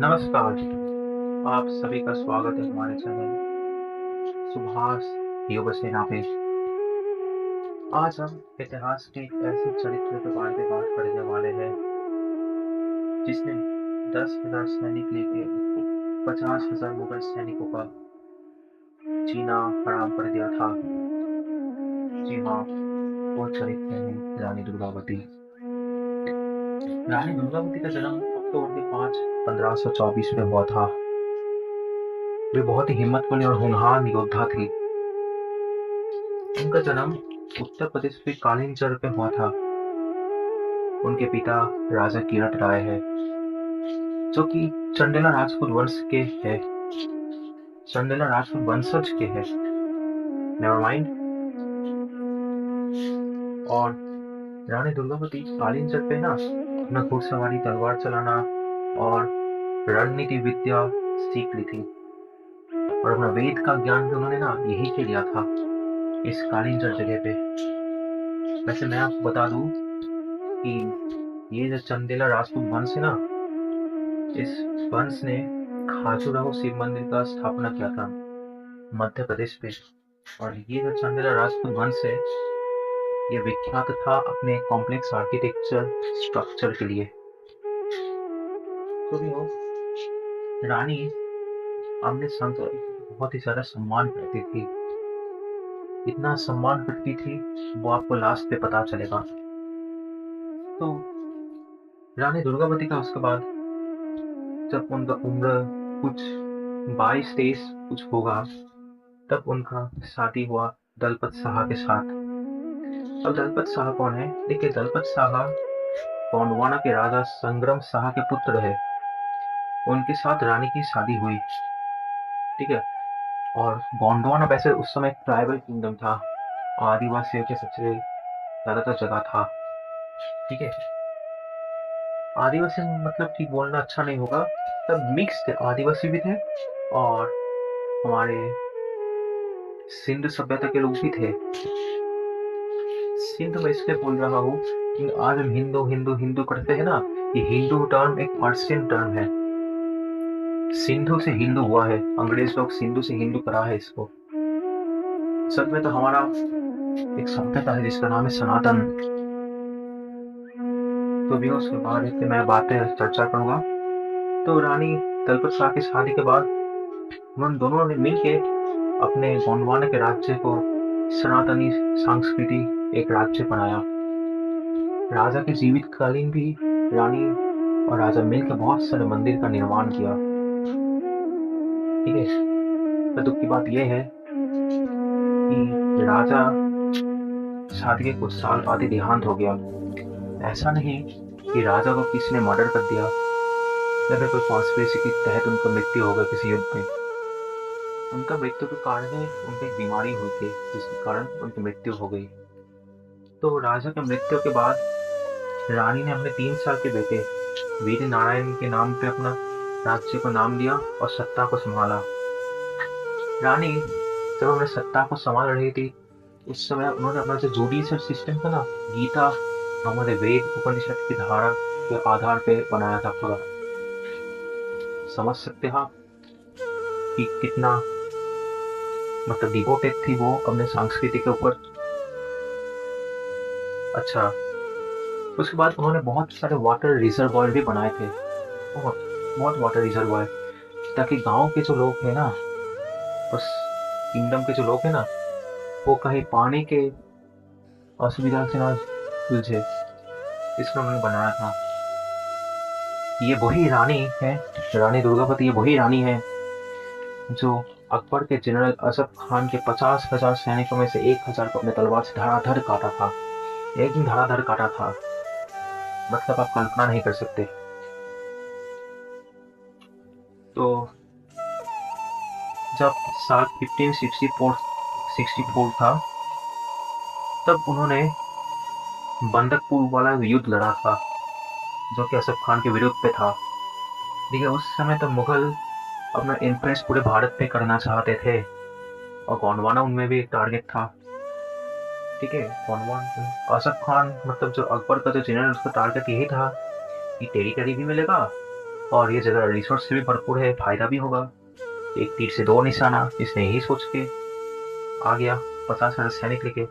नमस्कार, आप सभी का स्वागत है हमारे चैनल सुभाष योग सेना पे। आज हम इतिहास के एक ऐसे चरित्र के बारे में बात करने वाले हैं जिसने 10,000 सैनिक लेके 50,000 मुगल सैनिकों का जीना हराम कर दिया था। जी हाँ, वो चरित्र है रानी दुर्गावती। रानी दुर्गावती का जन्म अक्टूबर के 5 1524 में हुआ था। वे बहुत ही हिम्मतवान और होनहार योद्धा थी। उनका जन्म उत्तर प्रदेश के कालिंजर में हुआ था। उनके पिता राजा किरट राय है, जो कि चंदेला राजपूत वंश के हैं। चंदेला राजपूत वंशज के हैं। Never mind. और रानी दुर्गावती कालिंजर पे ना अपना घुड़सवारी, तलवार चलाना और रणनीति विद्या सीख ली थी। और अपना वेद का ज्ञान भी उन्होंने ना यही के लिया था, इस कालिंजर जगह पे। वैसे मैं आपको बता दूं कि ये जो चंदेला राजपूत वंश है ना, इस वंश ने खाजुराहो शिव मंदिर का स्थापना किया था मध्य प्रदेश पे। और ये जो चंदेला राजपूत वंश है, ये विख्यात था अपने कॉम्प्लेक्स आर्किटेक्चर स्ट्रक्चर के लिए। तो भी हो, रानी अपने संत बहुत ही ज्यादा सम्मान करती थी। इतना सम्मान करती थी, वो आपको लास्ट पे पता चलेगा। तो रानी दुर्गावती का उसके बाद जब उनका उम्र कुछ 22-23 कुछ होगा, तब उनका शादी हुआ दलपत शाह के साथ। अब दलपत शाह कौन है? देखिए, दलपत शाह गोंडवाना के राजा संग्राम शाह के पुत्र है। उनके साथ रानी की शादी हुई, ठीक है। और गोंडवाना वैसे उस समय एक ट्राइबल किंगडम था, आदिवासियों के सबसे ज्यादातर जगह था, ठीक है। आदिवासी मतलब ठीक बोलना अच्छा नहीं होगा, तब मिक्स थे, आदिवासी भी थे और हमारे सिंधु सभ्यता के लोग भी थे। सिंधु में इसलिए बोल रहा हूँ कि आज हम हिंदू हिंदू हिंदू करते हैं ना, ये हिंदू टर्म एक पर्शियन टर्म है। सिंधु से हिंदू हुआ है, अंग्रेज लोग सिंधु से हिंदू करा है इसको। सच में तो हमारा एक सभ्यता है जिसका नाम है सनातन। तो भी उसके बारे में मैं बातें चर्चा करूंगा। तो रानी दलपत शाह की शादी के बाद उन दोनों ने मिलके अपने गोंडवाना के राज्य को सनातनी संस्कृति एक राज्य बनाया। राजा के जीवित कालीन भी रानी और राजा मिलकर बहुत सारे मंदिर का निर्माण किया, ठीक है। पर दुख की बात यह है कि राजा शादी के कुछ साल बाद ही देहांत हो गया। ऐसा नहीं कि राजा को किसी ने मर्डर कर दिया या फिर कोई कॉन्स्पिरेसी के तहत उनका मृत्यु हो गया किसी युद्ध में। उनका मृत्यु के कारण है उनको एक बीमारी हुई थी, जिसके कारण उनकी मृत्यु हो गई। तो राजा की मृत्यु के बाद रानी ने अपने 3 साल के बेटे वीर नारायण के नाम पे अपना राज्य को नाम दिया और सत्ता को संभाला। रानी जब अपने सत्ता को संभाल रही थी, उस समय उन्होंने अपना जो जुडिशियल सिस्टम था ना, गीता हमारे वेद उपनिषद की धारा के आधार पे बनाया था पूरा। समझ सकते हैं आप कि कितना मतलब डिवोटेड थी वो अपने संस्कृति के ऊपर। अच्छा, उसके बाद उन्होंने बहुत सारे वाटर रिजर्वॉयर भी बनाए थे, बहुत बहुत वाटर रिजर्वॉयर, ताकि गांव के जो लोग हैं ना, उस किंगडम के जो लोग हैं ना, वो कहीं पानी के असुविधा से ना जूझे, इसलिए उन्होंने बनाया था। ये वही रानी है, रानी दुर्गावती, ये वही रानी है जो अकबर के जनरल असफ खान के 50,000 सैनिकों में से 1,000 को अपने तलवार से धड़ाधड़ काटा था। एक दिन धड़ाधड़ काटा था, मतलब आप कल्पना नहीं कर सकते। तो जब साल 1564 था, तब उन्होंने बंदकपुर वाला युद्ध लड़ा था, जो कि असफ खान के विरुद्ध पे था। देखिए, उस समय तो मुगल अपना इन्फ्लुएंस पूरे भारत पे करना चाहते थे और गोंडवाना उनमें भी एक टारगेट था, ठीक है। गोंडवाना असफ खान मतलब जो अकबर का जो जनरल, उसका टारगेट यही था कि टेरिटरी भी मिलेगा और ये जगह रिसोर्स से भी भरपूर है, फायदा भी होगा। एक तीर से दो निशाना, इसने यही सोच के आ गया 50,000 सैनिक लेके।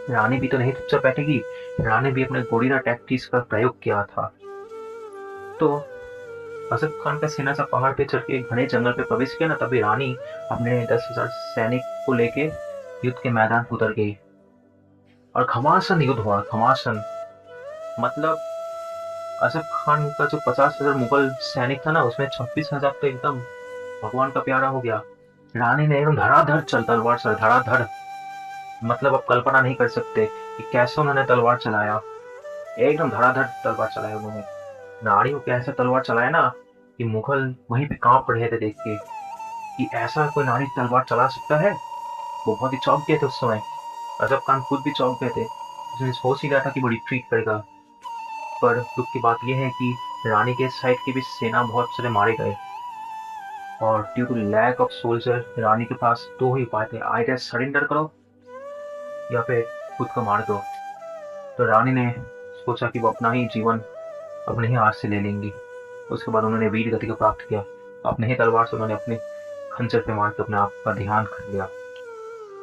रानी भी तो नहीं चुपचाप बैठेगी, रानी भी अपने गोरिल्ला टैक्टिक्स का प्रयोग किया था। तो असफ खान का सेना सब पहाड़ पे चढ़ के घने जंगल पे प्रवेश किया ना, तभी रानी अपने 10,000 सैनिक को लेके युद्ध के मैदान पर उतर गई और घमासान युद्ध हुआ। घमासान मतलब असफ खान का जो 50,000 मुगल सैनिक था ना, उसमें 26,000 तो एकदम भगवान का प्यारा हो गया। रानी ने एकदम धड़ाधड़ चल तलवार चल धड़ाधड़, मतलब आप कल्पना नहीं कर सकते कि कैसे उन्होंने तलवार चलाया। एकदम धड़ाधड़ तलवार चलाया उन्होंने। रानी को कैसे तलवार चलाया ना कि मुगल वहीं पे कांप रहे थे देख के कि ऐसा कोई नारी तलवार चला सकता है। वो बहुत ही चौंक गए थे उस समय। अजब खान खुद भी चौंक गए थे। उसने सोच ही रहा था कि वो रिट्रीट करेगा, पर दुख की बात यह है कि रानी के साइड के भी सेना बहुत सारे मारे गए और due to lack of soldier रानी के पास दो ही उपाय थे, आइदर सरेंडर करो या फिर खुद को मार दो। तो रानी ने सोचा कि वो अपना ही जीवन अपने ही हाथ से ले लेंगी। उसके बाद उन्होंने वीर गति को प्राप्त किया। अपने ही तलवार से उन्होंने अपने खंजर पे मार के अपने आप का ध्यान कर लिया।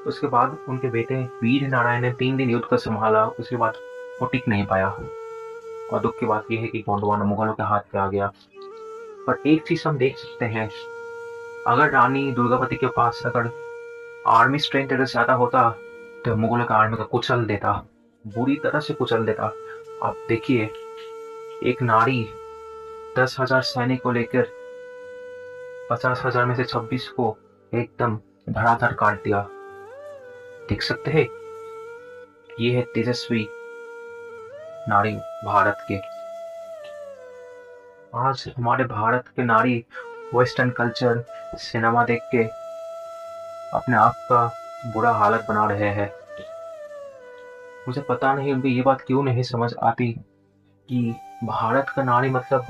उसके बाद उनके बेटे वीर नारायण ने 3 दिन युद्ध को संभाला। उसके बाद वो टिक नहीं पाया और दुख की बात यह है कि गोंडवाना मुगलों के हाथ पे आ गया। पर एक चीज हम देख सकते हैं, अगर रानी दुर्गावती के पास अगर आर्मी स्ट्रेंथ अगर ज्यादा होता तो मुगलों का आर्मी को कुचल देता, बुरी तरह से कुचल देता। आप देखिए, एक नारी 10,000 सैनिक को लेकर 50,000 में से 26 को एकदम धड़ाधड़ काट दिया। देख सकते हैं, ये है तेजस्वी नारी भारत के। आज हमारे भारत के नारी वेस्टर्न कल्चर सिनेमा देख के अपने आप का बुरा हालत बना रहे हैं। मुझे पता नहीं उनको ये बात क्यों नहीं समझ आती कि भारत का नारी मतलब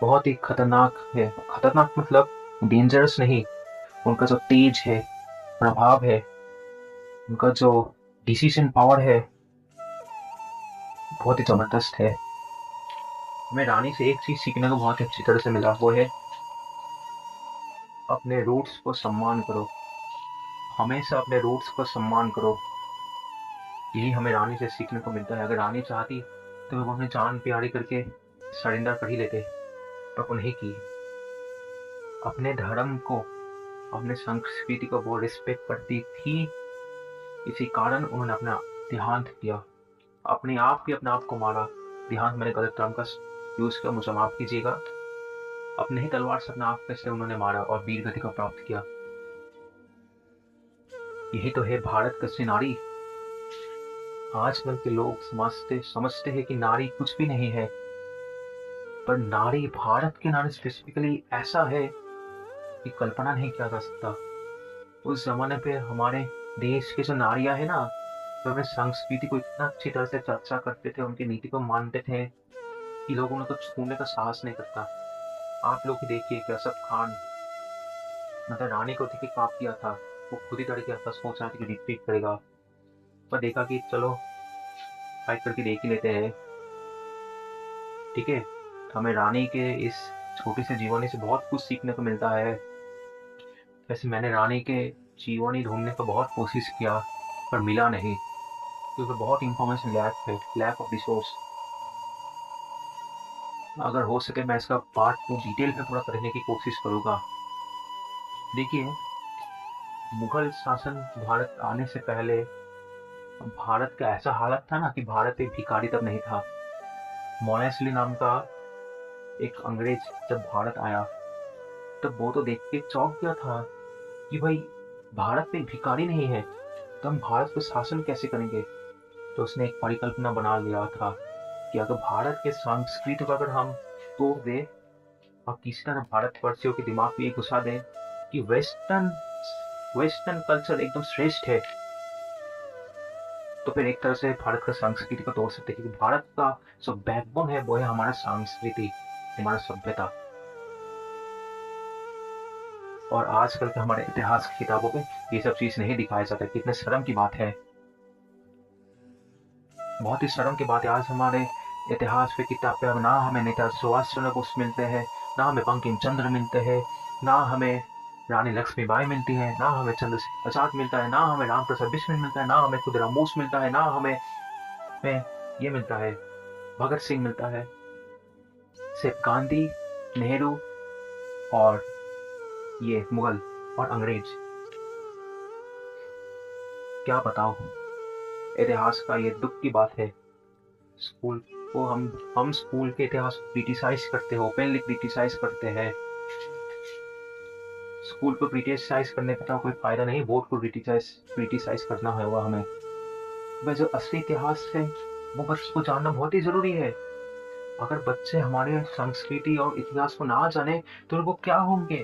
बहुत ही खतरनाक है। खतरनाक मतलब डेंजरस नहीं, उनका जो तेज है, प्रभाव है, उनका जो डिसीजन पावर है, बहुत ही जबरदस्त है। हमें रानी से एक चीज सीखने को बहुत ही अच्छी तरह से मिला, वो है अपने रूट्स को सम्मान करो। हमेशा अपने रूट्स को सम्मान करो। यही हमें रानी से सीखने को मिलता है। अगर रानी चाहती तो वो अपनी जान प्यारी करके सरेंडर कर ही लेते, पर उन्हें की अपने धर्म को, अपने संस्कृति को वो रिस्पेक्ट करती थी। इसी कारण उन्होंने अपना देहांत किया, अपने आप ही अपने आप को मारा। देहांत मैंने गलत टर्म का यूज किया, मुझे माफ कीजिएगा। अपने ही तलवार से अपना आप कैसे उन्होंने मारा और वीर गति को प्राप्त किया। यही तो है भारत का नारी। आजकल के लोग समझते हैं कि नारी कुछ भी नहीं है, पर नारी, भारत की नारी स्पेसिफिकली ऐसा है कि कल्पना नहीं किया जा सकता। उस जमाने पे हमारे देश की जो नारियां है ना, तो अपने संस्कृति को इतना अच्छी तरह से चर्चा करते थे, उनकी नीति को मानते थे कि लोग उनको छूने का साहस नहीं करता। आप लोग ही देखिए कि असफ खान मतलब रानी को देखिए काप दिया था, वो खुद ही डर गया था, सोच रहा था कि रिट्रीट करेगा, पर देखा कि चलो फाइट करके देख ही लेते हैं। ठीक है, तो हमें रानी के इस छोटी से जीवनी से बहुत कुछ सीखने को मिलता है। वैसे मैंने रानी के जीवनी ढूंढने का बहुत कोशिश किया, पर मिला नहीं, क्योंकि बहुत इंफॉर्मेशन लैक है, लैक ऑफ रिसोर्स। अगर हो सके मैं इसका पार्ट को डिटेल में पूरा करने की कोशिश करूँगा। देखिए, मुगल शासन भारत आने से पहले भारत का ऐसा हालत था ना कि भारत एक भिखारी तब नहीं था। मोनेस्ली नाम का एक अंग्रेज जब भारत आया, तब वो तो देख के चौंक गया था कि भाई भारत में भिखारी नहीं है, तो हम भारत पे शासन कैसे करेंगे। तो उसने एक परिकल्पना बना लिया था कि अगर भारत के संस्कृति को अगर हम तोड़ दे और किसी तरह भारतवर्षियों के दिमाग में ये घुसा दे कि वेस्टर्न वेस्टर्न कल्चर एकदम श्रेष्ठ है, तो फिर एक तरह से भारत का संस्कृति को तोड़ सकते हैं। क्योंकि भारत का जो बैकबोन है वो है हमारा संस्कृति, हमारा सभ्यता। और आजकल के हमारे इतिहास की किताबों में ये सब चीज नहीं दिखाया जाता। कितने शर्म की बात है, बहुत ही शर्म की बात है। आज हमारे इतिहास पे किताब पे अब ना हमें नेता सुभाष चंद्र बोस मिलते हैं, ना हमें बंकिम चंद्र मिलते हैं, ना हमें रानी लक्ष्मीबाई मिलती है, ना हमें चंद्रशेखर आजाद मिलता है, ना हमें राम प्रसाद बिस्मिल मिलता है, ना हमें खुदराम बोस मिलता है, ना हमें ये मिलता है, भगत सिंह मिलता है। सिर्फ गांधी, नेहरू और ये मुगल और अंग्रेज। क्या बताओ, इतिहास का ये दुख की बात है। स्कूल को हम स्कूल के इतिहास को क्रिटिसाइज करते हैं, ओपनली क्रिटिसाइज करते हैं। स्कूल को क्रिटिसाइज करने का तो कोई फायदा नहीं, बोर्ड को क्रिटिसाइज करना होगा हमें। वह जो असली इतिहास है वो बच्चों को जानना बहुत ही जरूरी है। अगर बच्चे हमारे संस्कृति और इतिहास को ना जाने तो वो क्या होंगे।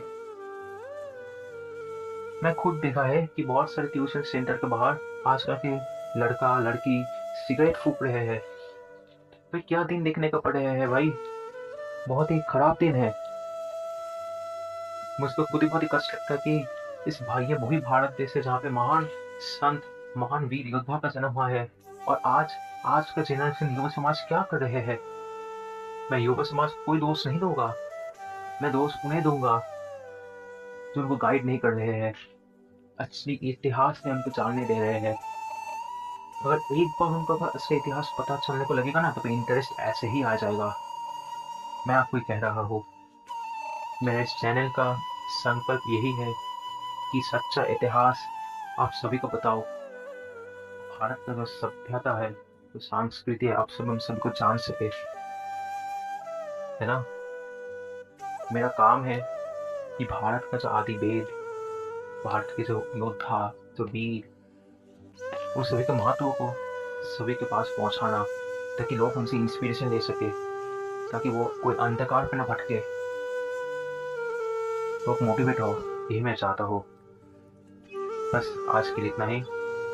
मैं खुद देखा है कि बहुत सारे ट्यूशन सेंटर के बाहर आजकल के लड़का लड़की सिगरेट फूक रहे हैं। भाई क्या दिन देखने को पड़ रहे हैं भाई, बहुत ही खराब दिन है। मुझको खुद ही बहुत ही कष्ट लगता है कि इस भाग्य भूमि भारत देश है जहाँ पे महान संत, महान वीर योद्धा का जन्म हुआ है। और आज आज का जनरेशन युवा समाज क्या कर रहे हैं। मैं युवा समाज को कोई दोष नहीं दूंगा, मैं दोष उन्हें दूंगा जो उनको गाइड नहीं कर रहे हैं, असली इतिहास में हमको जानने दे रहे हैं। अगर एक बार उनको अगर असली इतिहास पता चलने को लगेगा ना तो फिर इंटरेस्ट ऐसे ही आ जाएगा। मैं आपको ही कह रहा हूँ, मेरे इस चैनल का संकल्प यही है कि सच्चा इतिहास आप सभी को बताओ। भारत का जो सभ्यता है, जो संस्कृति है, आप सब हम सबको जान सके, है ना। मेरा काम है कि भारत का जो आदि वेद, भारत के जो योद्धा, जो वीर, उन सभी के महत्व को सभी के पास पहुंचाना, ताकि लोग उनसे इंस्पिरेशन ले सके, ताकि वो कोई अंधकार पे ना भटके, लोग मोटिवेट हो। यही मैं चाहता हूँ। बस आज के लिए इतना ही।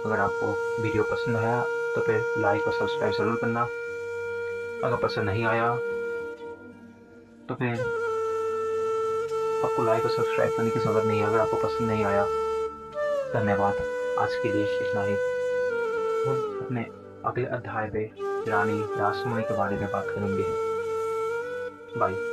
अगर आपको वीडियो पसंद आया तो फिर लाइक और सब्सक्राइब जरूर करना। अगर पसंद नहीं आया तो फिर आपको लाइक और सब्सक्राइब करने की जरूरत नहीं है। अगर आपको पसंद नहीं आया, धन्यवाद। आज के लिए इतना ही। हम अपने अगले अध्याय पे रानी रासमणी के बारे में बात करेंगे। बाय।